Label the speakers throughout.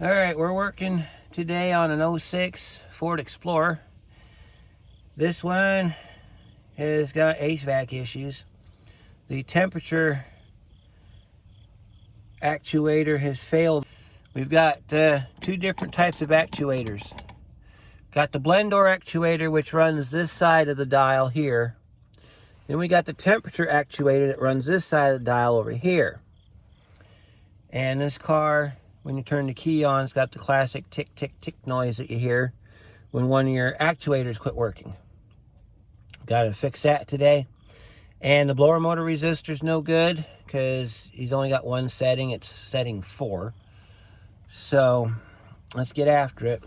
Speaker 1: All right, we're working today on an 06 Ford Explorer. This one has got HVAC issues. The temperature actuator has failed. We've got two different types of actuators. Got the blend door actuator, which runs this side of the dial here. Then we got the temperature actuator that runs this side of the dial over here. And this car, when you turn the key on, it's got the classic tick, tick, tick noise that you hear when one of your actuators quit working. Got to fix that today. And the blower motor resistor is no good because he's only got one setting. It's setting 4. So let's get after it.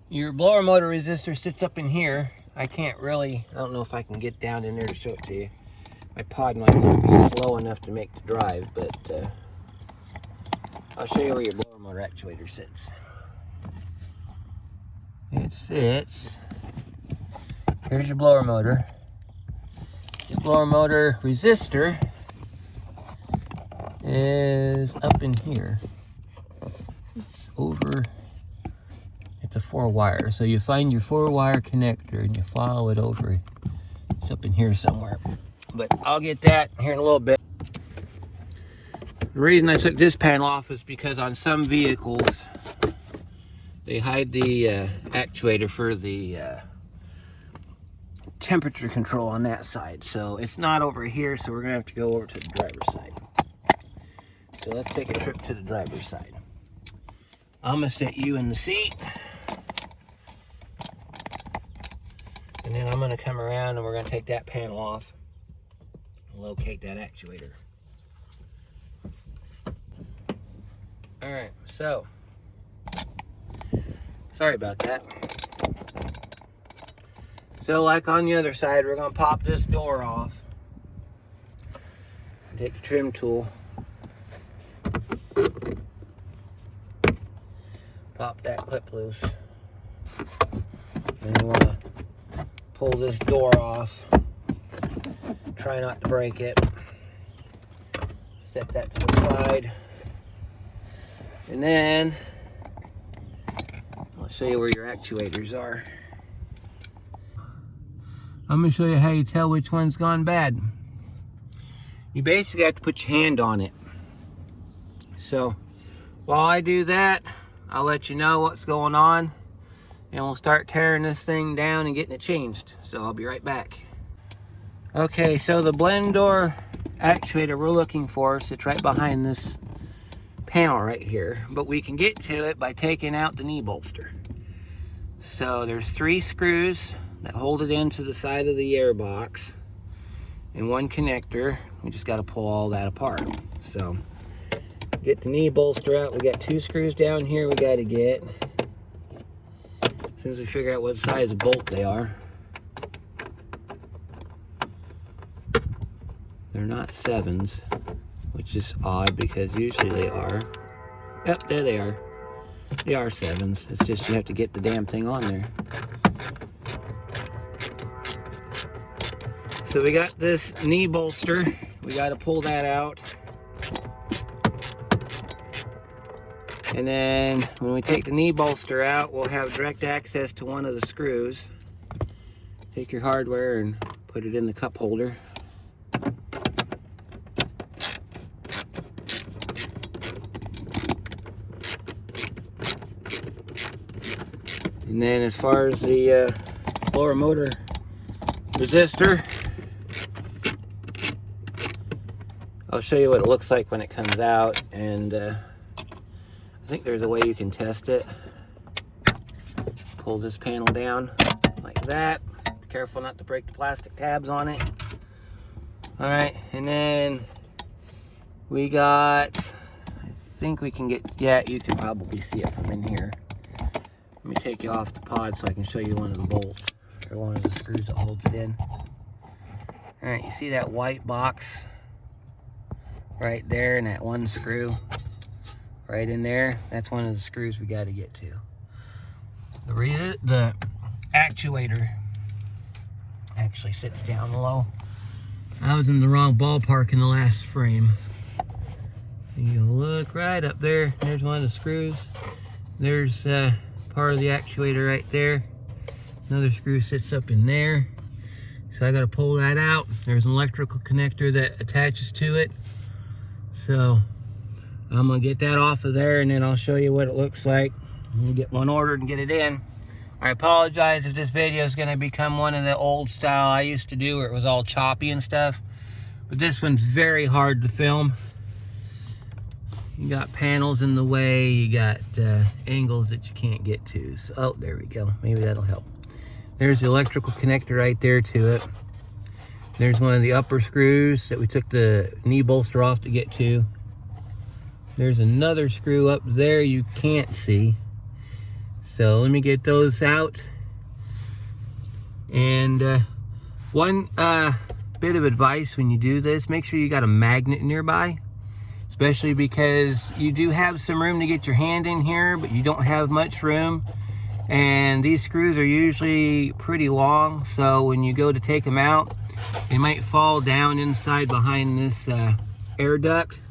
Speaker 1: Your blower motor resistor sits up in here. I don't know if I can get down in there to show it to you. My pod might not be slow enough to make the drive, but I'll show you where your blower motor actuator sits. It sits, here's your blower motor. Your blower motor resistor is up in here. It's over, it's a 4-wire. So you find your 4-wire connector and you follow it over. It's up in here somewhere. But I'll get that here in a little bit. The reason I took this panel off is because on some vehicles, they hide the actuator for the temperature control on that side. So it's not over here, so we're gonna have to go over to the driver's side. So let's take a trip to the driver's side. I'm gonna set you in the seat. And then I'm gonna come around and we're gonna take that panel off and locate that actuator. All right, so, sorry about that. So like on the other side, we're gonna pop this door off. Take the trim tool. Pop that clip loose. And you wanna pull this door off. Try not to break it. Set that to the side. And then, I'll show you where your actuators are. I'm going to show you how you tell which one's gone bad. You basically have to put your hand on it. So, while I do that, I'll let you know what's going on. And we'll start tearing this thing down and getting it changed. So, I'll be right back. Okay, so the blend door actuator we're looking for sits right behind this panel right here, but we can get to it by taking out the knee bolster. So there's 3 screws that hold it into the side of the air box and 1 connector. We just got to pull all that apart. So get the knee bolster out. We got 2 screws down here we got to get. As soon as we figure out what size of bolt they are. They're not 7s. Which is odd because usually they are. Yep, there they are. They are 7s. It's just you have to get the damn thing on there. So we got this knee bolster. We got to pull that out. And then when we take the knee bolster out, we'll have direct access to one of the screws. Take your hardware and put it in the cup holder. And then as far as the blower motor resistor, I'll show you what it looks like when it comes out. And I think there's a way you can test it. Pull this panel down like that. Be careful not to break the plastic tabs on it. All right, and then we got, I think we can get, yeah, you can probably see it from in here. Let me take you off the pod so I can show you one of the bolts, or one of the screws that holds it in. All right, you see that white box right there, and that 1 screw right in there? That's one of the screws we got to get to. The actuator actually sits down low. I was in the wrong ballpark in the last frame. You look right up there. There's one of the screws. There's part of the actuator right there. Another screw sits up in there. So I got to pull that out. There's an electrical connector that attaches to it. So I'm going to get that off of there, and then I'll show you what it looks like. We'll get one ordered and get it in. I apologize if this video is going to become one of the old style I used to do where it was all choppy and stuff. But this one's very hard to film. You got panels in the way, you got angles that you can't get to. So, oh, there we go. Maybe that'll help. There's the electrical connector right there to it. There's one of the upper screws that we took the knee bolster off to get to. There's another screw up there you can't see. So let me get those out. And one bit of advice when you do this, make sure you got a magnet nearby. Especially because you do have some room to get your hand in here, but you don't have much room. And these screws are usually pretty long, so when you go to take them out, they might fall down inside behind this air duct.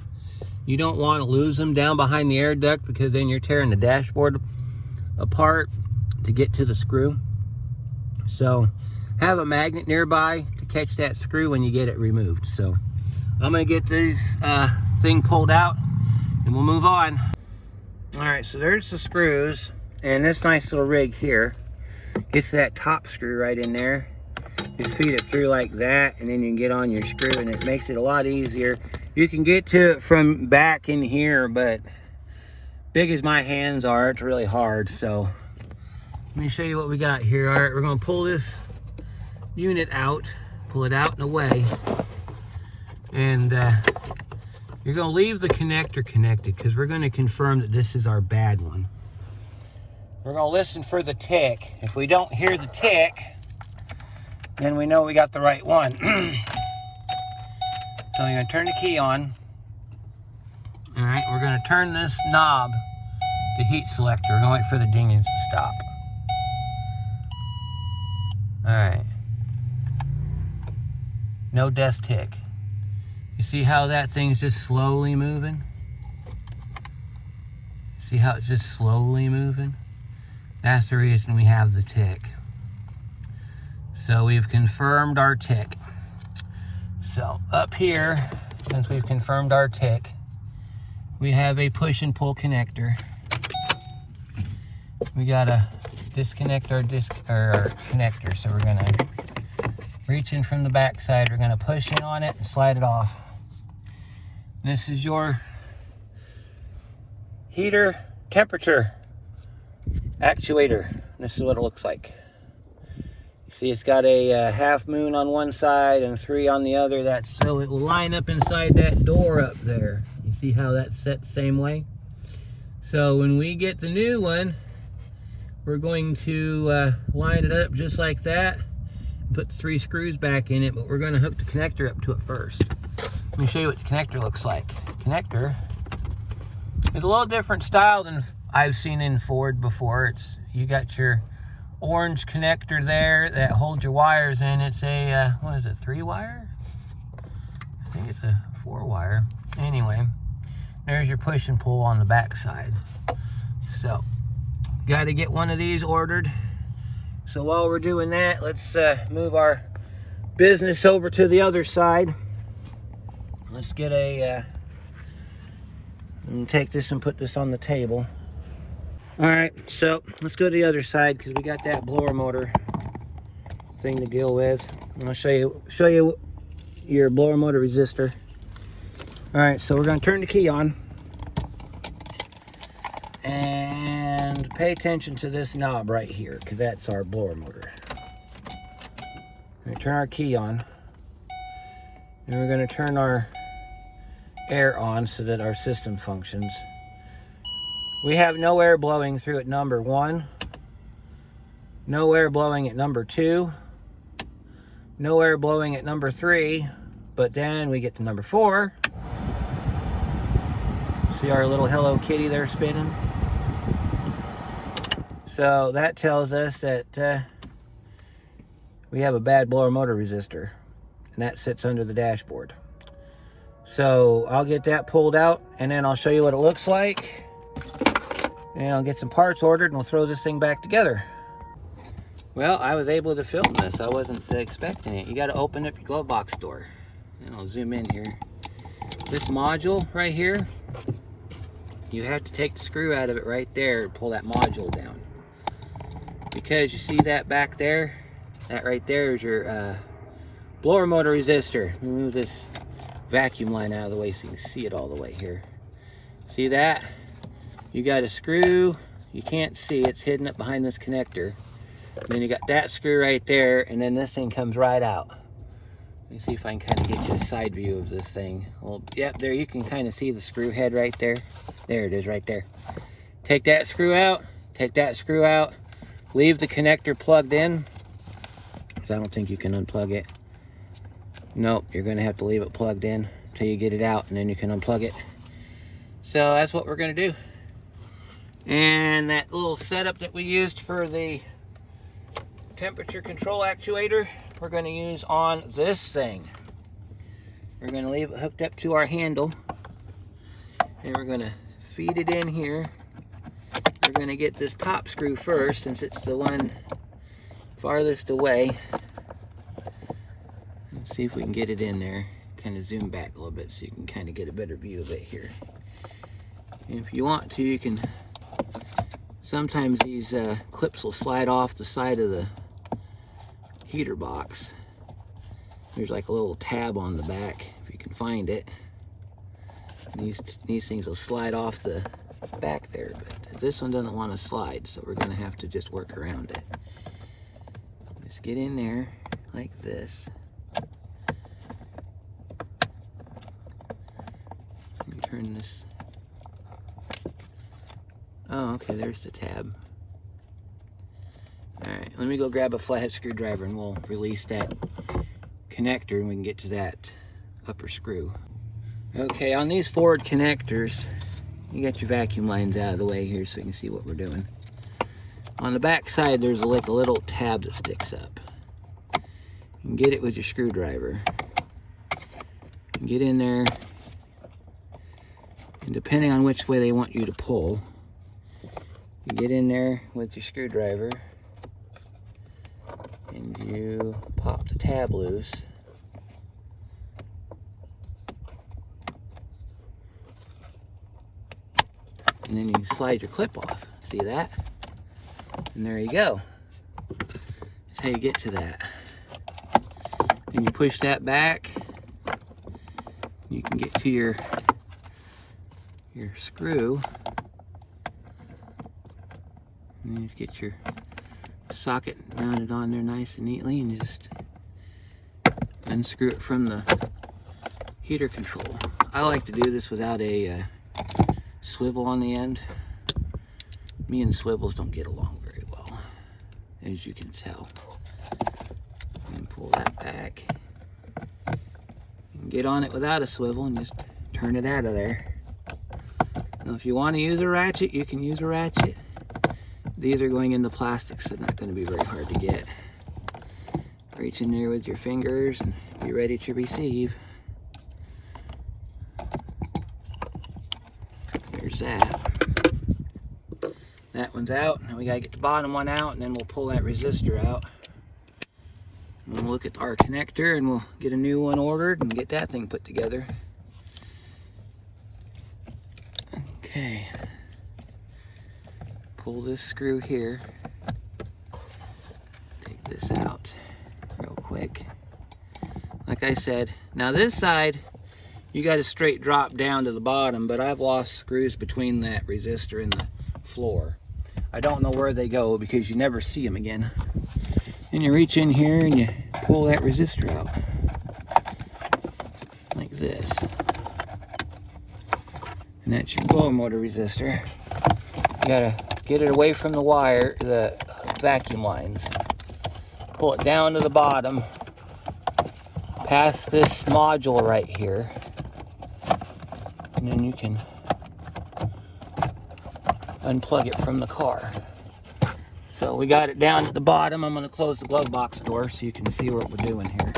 Speaker 1: You don't want to lose them down behind the air duct, because then you're tearing the dashboard apart to get to the screw. So have a magnet nearby to catch that screw when you get it removed. So I'm going to get this thing pulled out and we'll move on. All right, so there's the screws, and this nice little rig here gets that top screw right in there. Just feed it through like that, and then you can get on your screw, and it makes it a lot easier. You can get to it from back in here, but big as my hands are, it's really hard. So let me show you what we got here. All right, we're going to pull this unit out, pull it out and away, and you're going to leave the connector connected, because we're going to confirm that this is our bad one. We're going to listen for the tick. If we don't hear the tick, then we know we got the right one. So you're going to turn the key on. All right, we're going to turn this knob to heat selector. We're going to wait for the dingings to stop. All right. No death tick. You see how that thing's just slowly moving? See how it's just slowly moving? That's the reason we have the tick. So we've confirmed our tick. So up here, since we've confirmed our tick, we have a push and pull connector. We gotta disconnect our connector. So we're gonna reach in from the back side. We're gonna push in on it and slide it off. This is your heater temperature actuator. This is what it looks like. You see it's got a half moon on one side and 3 on the other. That's so it will line up inside that door up there. You see how that's set the same way? So when we get the new one, we're going to line it up just like that. Put the 3 screws back in it, but we're going to hook the connector up to it first. Let me show you what the connector looks like. Connector is a little different style than I've seen in Ford before. You got your orange connector there that holds your wires in. It's a, what is it, 3-wire? I think it's a 4-wire. Anyway, there's your push and pull on the back side. So, got to get one of these ordered. So while we're doing that, let's move our business over to the other side. Let's get I'm gonna take this and put this on the table. All right, so let's go to the other side, because we got that blower motor thing to deal with. I'm gonna show you your blower motor resistor. All right, so we're gonna turn the key on, and pay attention to this knob right here, because that's our blower motor. We're gonna turn our key on, and we're gonna turn our air on so that our system functions. We have no air blowing through at number 1, no air blowing at number 2, no air blowing at number 3, but then we get to number 4. See our little Hello Kitty there spinning? So that tells us that we have a bad blower motor resistor, and that sits under the dashboard. So I'll get that pulled out and then I'll show you what it looks like. And I'll get some parts ordered and we'll throw this thing back together. Well, I was able to film this. I wasn't expecting it. You got to open up your glove box door. And I'll zoom in here. This module right here, you have to take the screw out of it right there and pull that module down. Because you see that back there? That right there is your blower motor resistor. Move this vacuum line out of the way so you can see it all the way here. See that? You got a screw. You can't see, it's hidden up behind this connector. And then you got that screw right there, and then this thing comes right out. Let me see if I can kind of get you a side view of this thing. Well, yep, there you can kind of see the screw head right there. There it is right there. Take that screw out, take that screw out, leave the connector plugged in, because I don't think you can unplug it. Nope, you're going to have to leave it plugged in until you get it out, and then you can unplug it. So that's what we're going to do. And that little setup that we used for the temperature control actuator, we're going to use on this thing. We're going to leave it hooked up to our handle, and we're going to feed it in here. We're going to get this top screw first, since it's the one farthest away. Let's see if we can get it in there. Kind of zoom back a little bit so you can kind of get a better view of it here. And if you want to, you can, sometimes these clips will slide off the side of the heater box. There's like a little tab on the back, if you can find it. And these things will slide off the back there, but this one doesn't want to slide, so we're going to have to just work around it. Just get in there like this. Let me turn this. Oh, okay, there's the tab. Alright, let me go grab a flathead screwdriver and we'll release that connector and we can get to that upper screw. Okay, on these forward connectors, you got your vacuum lines out of the way here so you can see what we're doing. On the back side, there's like a little tab that sticks up. You can get it with your screwdriver. You can get in there, and depending on which way they want you to pull, you get in there with your screwdriver and you pop the tab loose. And then you can slide your clip off. See that? And there you go. That's how you get to that. And you push that back. You can get to your screw. And you just get your socket mounted on there nice and neatly, and you just unscrew it from the heater control. I like to do this without a swivel on the end. Me and swivels don't get along very well, as you can tell. And pull that back. You can get on it without a swivel and just turn it out of there. Now, if you want to use a ratchet, you can use a ratchet. These are going in the plastic, so they're not going to be very hard to get. Reach in there with your fingers and be ready to receive. There's that. That one's out. Now we got to get the bottom one out, and then we'll pull that resistor out. And we'll look at our connector, and we'll get a new one ordered and get that thing put together. Okay. Pull this screw here. Take this out real quick. Like I said, now this side, you got a straight drop down to the bottom, but I've lost screws between that resistor and the floor. I don't know where they go because you never see them again. And you reach in here and you pull that resistor out. Like this. And that's your blower motor resistor. You gotta get it away from the wire, the vacuum lines. Pull it down to the bottom, past this module right here, and then you can unplug it from the car. So we got it down at the bottom. I'm going to close the glove box door so you can see what we're doing here.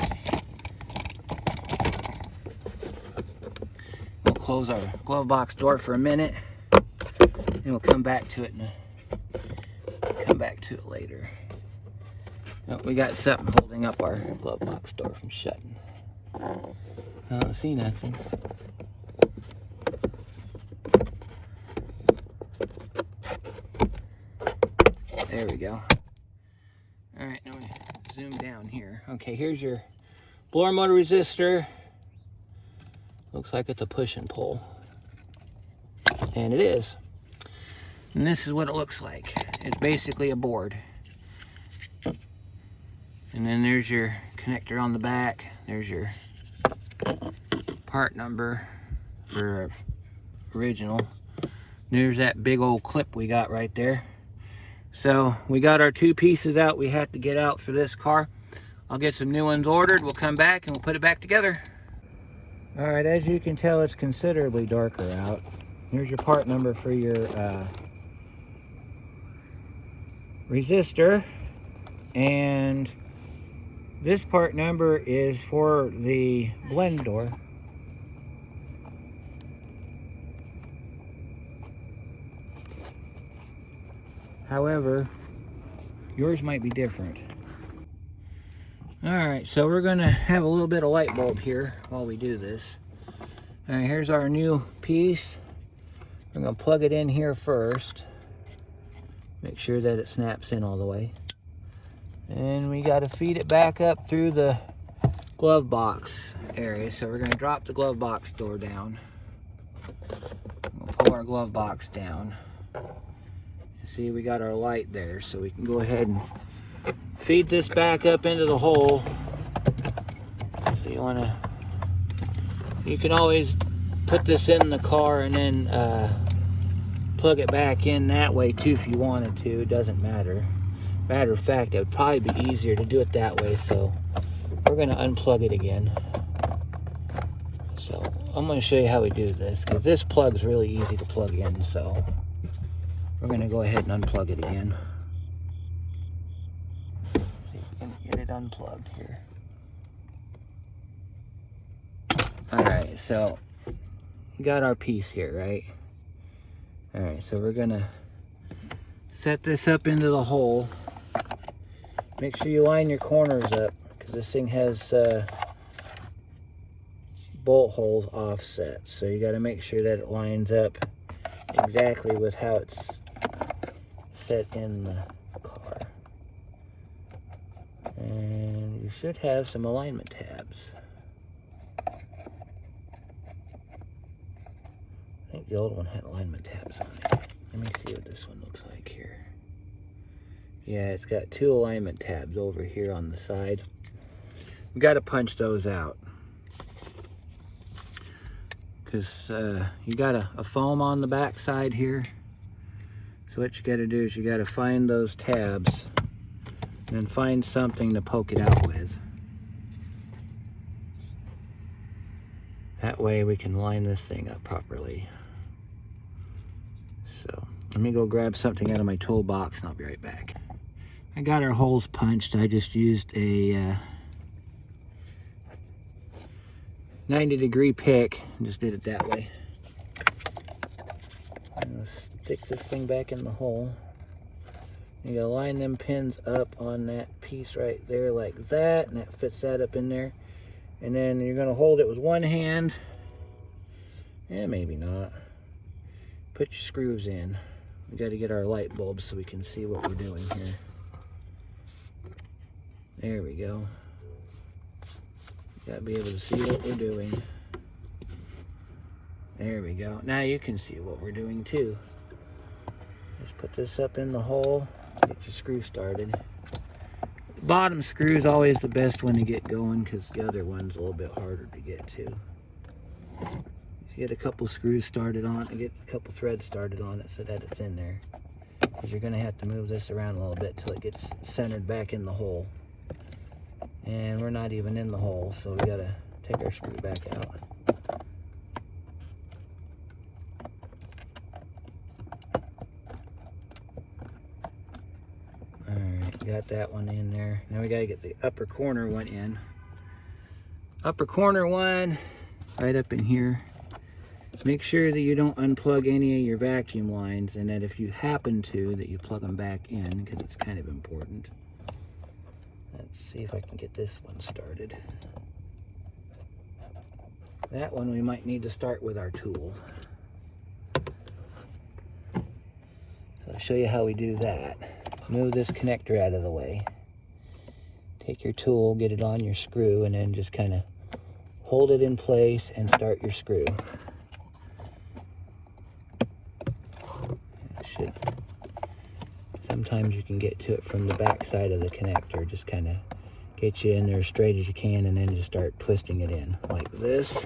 Speaker 1: close our glove box door for a minute, and we'll come back to it later. Oh, we got something holding up our glove box door from shutting. I don't see nothing. There we go. All right, now we zoom down here. Okay, here's your blower motor resistor. Looks like it's a push and pull. And it is. And this is what it looks like. It's basically a board. And then there's your connector on the back. There's your part number for original. There's that big old clip we got right there. So we got our two pieces out we had to get out for this car. I'll get some new ones ordered. We'll come back and we'll put it back together. All right, as you can tell, it's considerably darker out. Here's your part number for your resistor, and this part number is for the blend door. However, yours might be different. All right, so we're gonna have a little bit of light bulb here while we do this. All right, here's our new piece. We're gonna plug it in here first. Make sure that it snaps in all the way. And we gotta feed it back up through the glove box area. So we're gonna drop the glove box door down. We'll pull our glove box down. See, we got our light there, so we can go ahead and feed this back up into the hole. So you can always put this in the car and then plug it back in that way too if you wanted to. It doesn't matter. Matter of fact, it would probably be easier to do it that way, so we're going to unplug it again. So I'm going to show you how we do this, because this plug is really easy to plug in. So we're going to go ahead and unplug it again. See if we can get it unplugged here. Alright, so we got our piece here, right? Alright, so we're going to set this up into the hole. Make sure you line your corners up, because this thing has bolt holes offset. So you got to make sure that it lines up exactly with how it's set in the car. And you should have some alignment tabs. I think the old one had alignment tabs on it. Let me see what this one looks like here. Yeah, it's got two alignment tabs over here on the side. We got to punch those out, because you got a foam on the back side here. So what you got to do is you got to find those tabs and then find something to poke it out with. That way we can line this thing up properly. So let me go grab something out of my toolbox and I'll be right back. I got our holes punched. I just used a 90-degree pick and just did it that way. Let's stick this thing back in the hole. You gotta line them pins up on that piece right there like that, and that fits that up in there. And then you're gonna hold it with one hand. Yeah, maybe not. Put your screws in. We gotta get our light bulbs so we can see what we're doing here. There we go. Gotta be able to see what we're doing. There we go. Now you can see what we're doing too. Just put this up in the hole, get your screw started. The bottom screw is always the best one to get going, because the other one's a little bit harder to get to. So get a couple screws started on it, get a couple threads started on it so that it's in there. Because you're going to have to move this around a little bit till it gets centered back in the hole. And we're not even in the hole, so we got to take our screw back out. Alright, got that one in there. Now we got to get the upper corner one in. Upper corner one, right up in here. Make sure that you don't unplug any of your vacuum lines, and that if you happen to, that you plug them back in, because it's kind of important. Let's see if I can get this one started. That one we might need to start with our tool. So I'll show you how we do that. Move this connector out of the way. Take your tool, get it on your screw, and then just kind of hold it in place and start your screw. Sometimes you can get to it from the back side of the connector. Just kind of get you in there as straight as you can, and then just start twisting it in like this.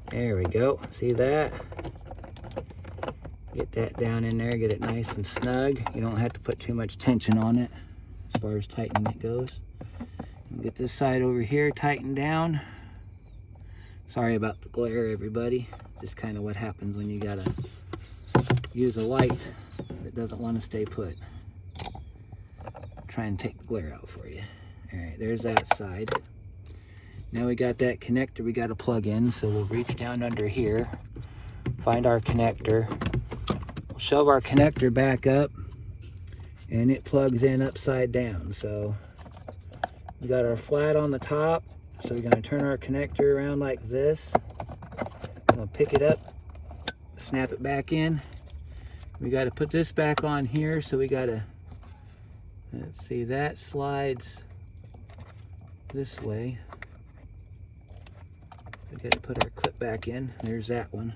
Speaker 1: There we go. See that? Get that down in there, get it nice and snug. You don't have to put too much tension on it as far as tightening it goes. And get this side over here tightened down. Sorry about the glare, everybody. Just kind of what happens when you gotta use a light that doesn't want to stay put. Try and take the glare out for you. All right, there's that side. Now we got that connector we got to plug in, so we'll reach down under here, find our connector, we'll shove our connector back up, and it plugs in upside down. So we got our flat on the top, so we're going to turn our connector around like this. I'm going to pick it up, snap it back in. We got to put this back on here, so we got to, let's see, that slides this way. We got to put our clip back in. There's that one.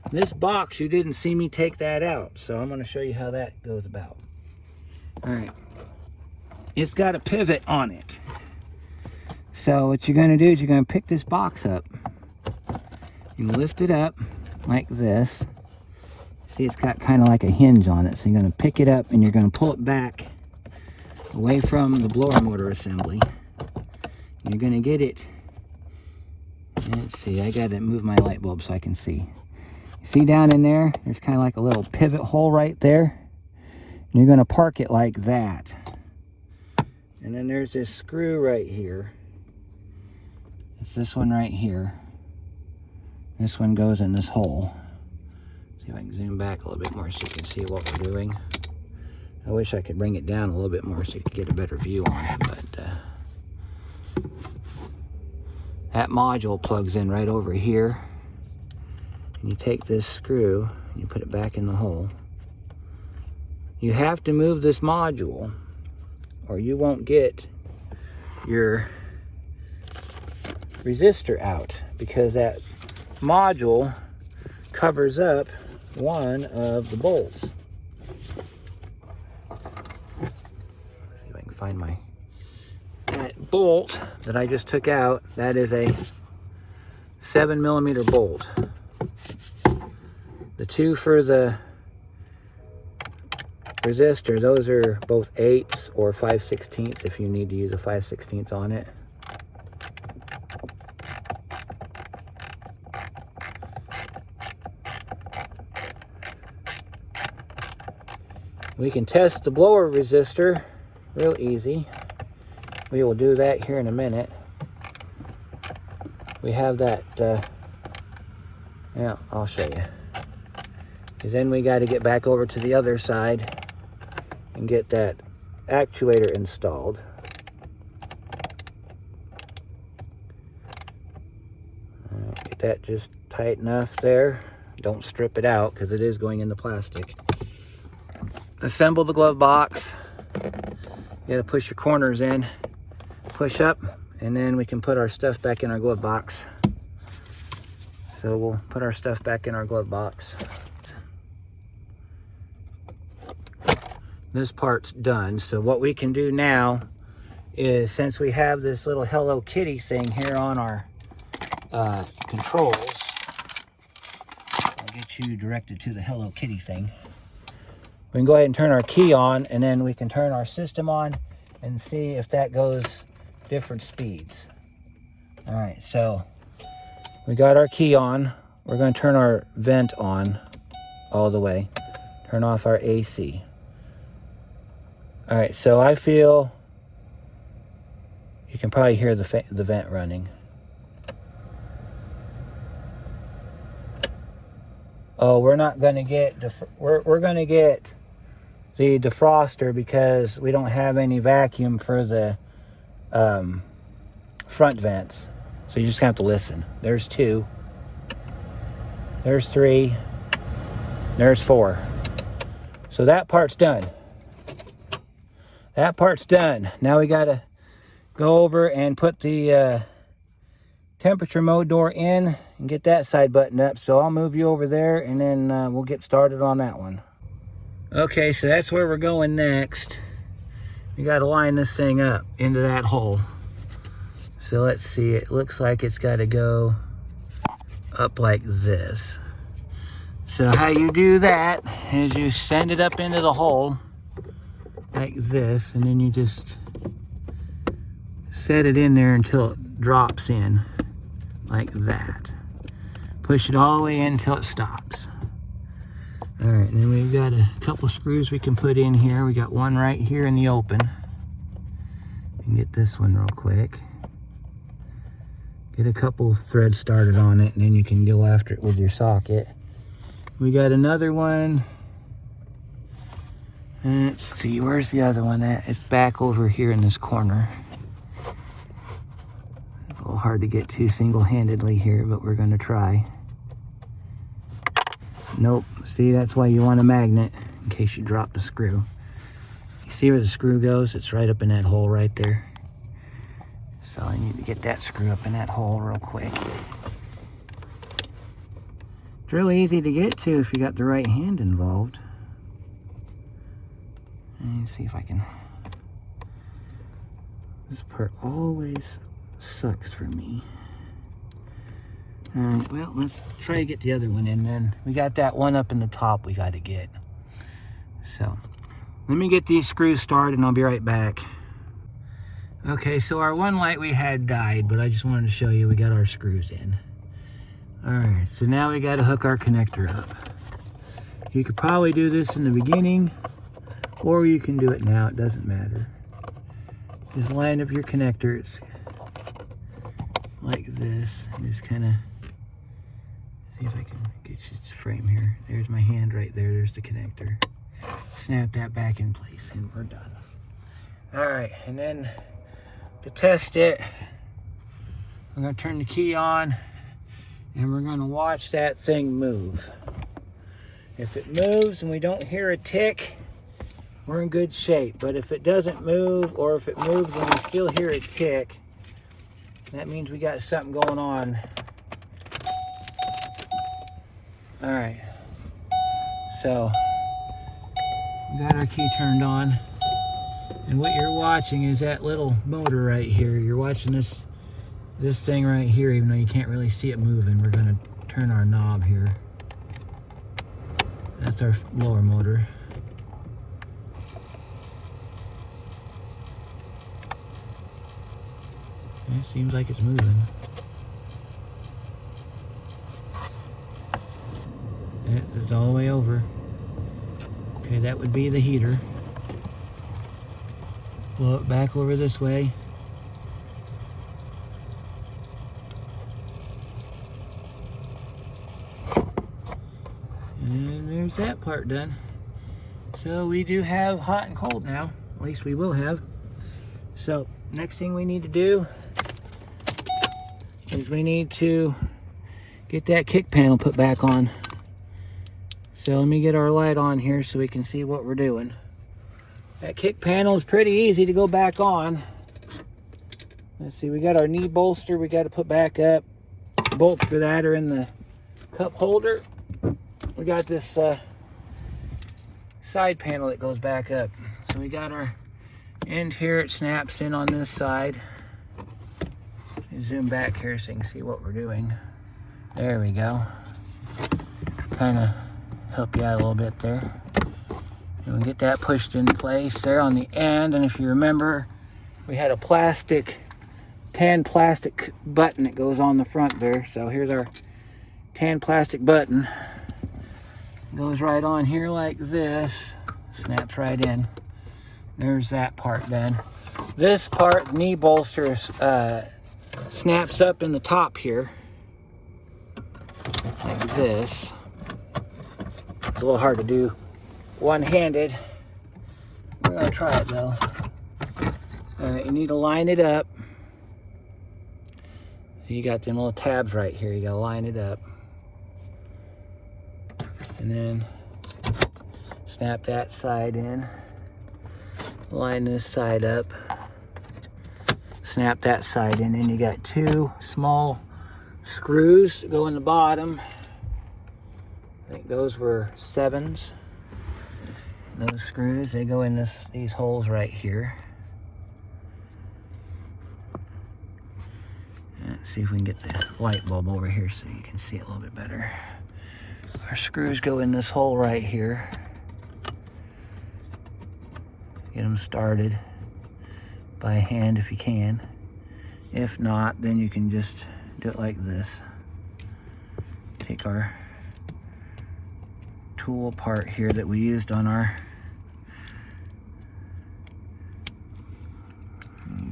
Speaker 1: And this box, you didn't see me take that out, so I'm going to show you how that goes about. All right. It's got a pivot on it. So what you're going to do is you're going to pick this box up. You lift it up like this. See, it's got kind of like a hinge on it. So you're going to pick it up and you're going to pull it back away from the blower motor assembly. You're going to get it. Let's see, I got to move my light bulb so I can see. See down in there, there's kind of like a little pivot hole right there. And you're going to park it like that. And then there's this screw right here. It's this one right here. This one goes in this hole. See if I can zoom back a little bit more so you can see what we're doing. I wish I could bring it down a little bit more so you could get a better view on it, but that module plugs in right over here. And you take this screw and you put it back in the hole. You have to move this module or you won't get your resistor out, because that module covers up one of the bolts. See if I can find that bolt that I just took out. That is a 7mm bolt. The two for the resistor, those are both 8s or 5/16 if you need to use a 5/16 on it. We can test the blower resistor real easy. We will do that here in a minute. We have that, yeah, I'll show you. Because then we got to get back over to the other side and get that actuator installed. Get that just tight enough there. Don't strip it out because it is going in the plastic. Assemble the glove box. You got to push your corners in, push up, and then we can put our stuff back in our glove box. So we'll put our stuff back in our glove box. This part's done. So what we can do now is, since we have this little Hello Kitty thing here on our controls, I'll get you directed to the Hello Kitty thing. We can go ahead and turn our key on, and then we can turn our system on and see if that goes different speeds. All right, so we got our key on. We're going to turn our vent on all the way. Turn off our AC. All right, so I feel you can probably hear the vent running. Oh, we're not going to get, we're going to get the defroster because we don't have any vacuum for the front vents. So you just have to listen. There's 2. There's 3. There's 4. So that part's done. That part's done. Now we got to go over and put the temperature mode door in and get that side buttoned up. So I'll move you over there and then we'll get started on that one. Okay, so that's where we're going next. We got to line this thing up into that hole. So let's see, it looks like it's got to go up like this. So how you do that is you send it up into the hole like this, and then you just set it in there until it drops in like that. Push it all the way in until it stops. All right, and then we've got a couple screws we can put in here. We got one right here in the open. We can get this one real quick. Get a couple threads started on it, and then you can go after it with your socket. We got another one. Let's see, where's the other one at? It's back over here in this corner. It's a little hard to get to single-handedly here, but we're gonna try. Nope, see, that's why you want a magnet, in case you drop the screw. You see where the screw goes? It's right up in that hole right there. So I need to get that screw up in that hole real quick. It's really easy to get to if you got the right hand involved. And see if I can. This part always sucks for me. All right, well, let's try to get the other one in then. We got that one up in the top we got to get. So let me get these screws started and I'll be right back. Okay, so our one light we had died, but I just wanted to show you we got our screws in. All right, so now we got to hook our connector up. You could probably do this in the beginning, or you can do it now, it doesn't matter. Just line up your connectors like this, and just kind of, see if I can get you this frame here. There's my hand right there, there's the connector. Snap that back in place, and we're done. All right, and then to test it, we're going to turn the key on and we're going to watch that thing move. If it moves and we don't hear a tick, we're in good shape. But if it doesn't move, or if it moves and we still hear a tick, that means we got something going on. All right, so we got our key turned on. And what you're watching is that little motor right here. You're watching this thing right here, even though you can't really see it moving. We're gonna turn our knob here. That's our blower motor. It seems like it's moving. It's all the way over. Okay, that would be the heater. Blow it back over this way. And there's that part done. So we do have hot and cold now. At least we will have. So next thing we need to do is we need to get that kick panel put back on. So let me get our light on here so we can see what we're doing. That kick panel is pretty easy to go back on. Let's see, we got our knee bolster we got to put back up. Bolts for that are in the cup holder. We got this side panel that goes back up. So we got our end here, it snaps in on this side. Zoom back here so you can see what we're doing. There we go. Kind of help you out a little bit there. And we get that pushed in place there on the end. And if you remember, we had a tan plastic button that goes on the front there. So here's our tan plastic button. Goes right on here like this. Snaps right in. There's that part done. This part, knee bolster, snaps up in the top here. Like this. It's a little hard to do one-handed. We're gonna try it though. You need to line it up. You got them little tabs right here. You gotta line it up. And then snap that side in. Line this side up. Snap that side in. And you got two small screws that go in the bottom. I think those were 7s. Those screws, they go in these holes right here. Let's see if we can get the light bulb over here so you can see it a little bit better. Our screws go in this hole right here. Get them started by hand if you can. If not, then you can just do it like this. Take our tool apart here that we used on our,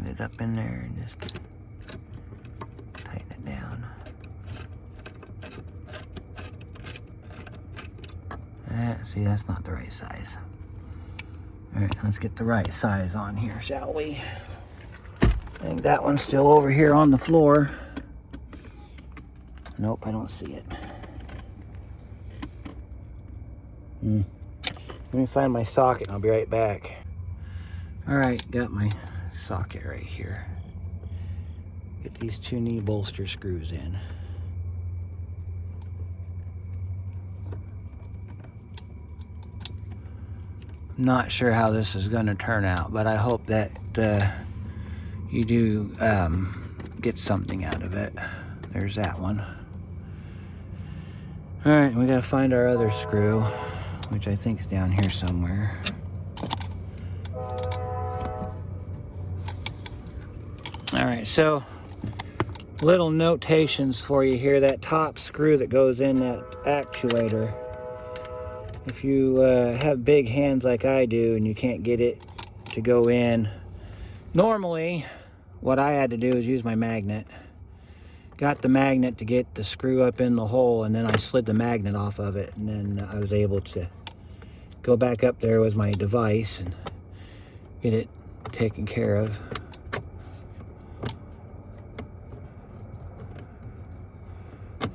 Speaker 1: get it up in there and just tighten it down. See, that's not the right size. All right, let's get the right size on here, shall we? I think that one's still over here on the floor. Nope, I don't see it. Let me find my socket and I'll be right back. All right, got my socket right here. Get these 2 knee bolster screws in. Not sure how this is going to turn out, but I hope that you do get something out of it. There's that one. All right, we got to find our other screw, which I think is down here somewhere. All right, so little notations for you here. That top screw that goes in that actuator, if you have big hands like I do and you can't get it to go in, normally what I had to do is use my magnet. Got the magnet to get the screw up in the hole, and then I slid the magnet off of it, and then I was able to go back up there with my device and get it taken care of.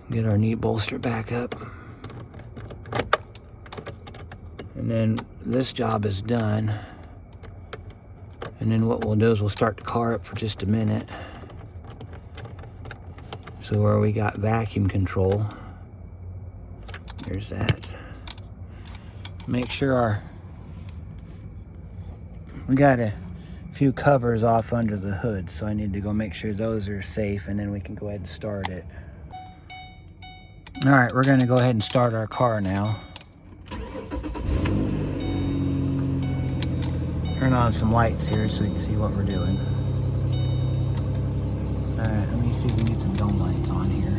Speaker 1: Get our knee bolster back up. And then this job is done. And then what we'll do is we'll start the car up for just a minute. So where we got vacuum control, there's that. Make sure we got a few covers off under the hood, so I need to go make sure those are safe, and then we can go ahead and start it. All right, we're gonna go ahead and start our car now. Turn on some lights here so you can see what we're doing. All right, let me see if we can get some dome lights on here.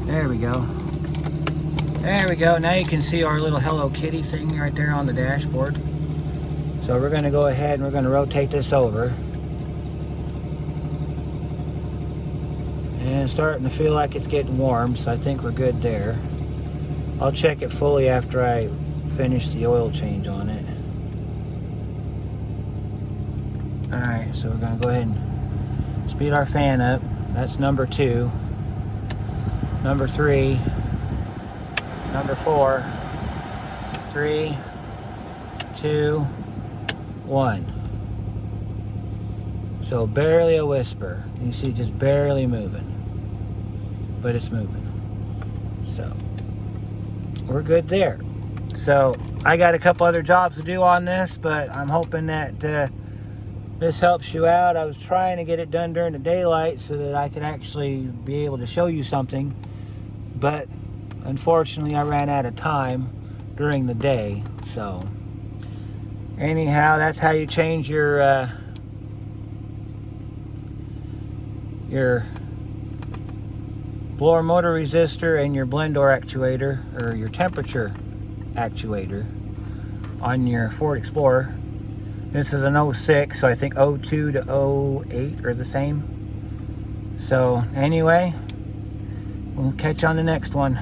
Speaker 1: There we go. There we go. Now you can see our little Hello Kitty thing right there on the dashboard. So we're gonna go ahead and we're gonna rotate this over. And it's starting to feel like it's getting warm, so I think we're good there. I'll check it fully after I finish the oil change on it. All right, so we're gonna go ahead and speed our fan up. That's number 2, number 3, number 4, 3, 2, 1. So barely a whisper. You see just barely moving, but it's moving. So we're good there. So I got a couple other jobs to do on this, but I'm hoping that this helps you out. I was trying to get it done during the daylight so that I could actually be able to show you something, but unfortunately I ran out of time during the day. So anyhow, that's how you change your blower motor resistor and your blend door actuator, or your temperature actuator, on your Ford Explorer. This is an 06, so I think 02 to 08 are the same. So anyway, we'll catch you on the next one.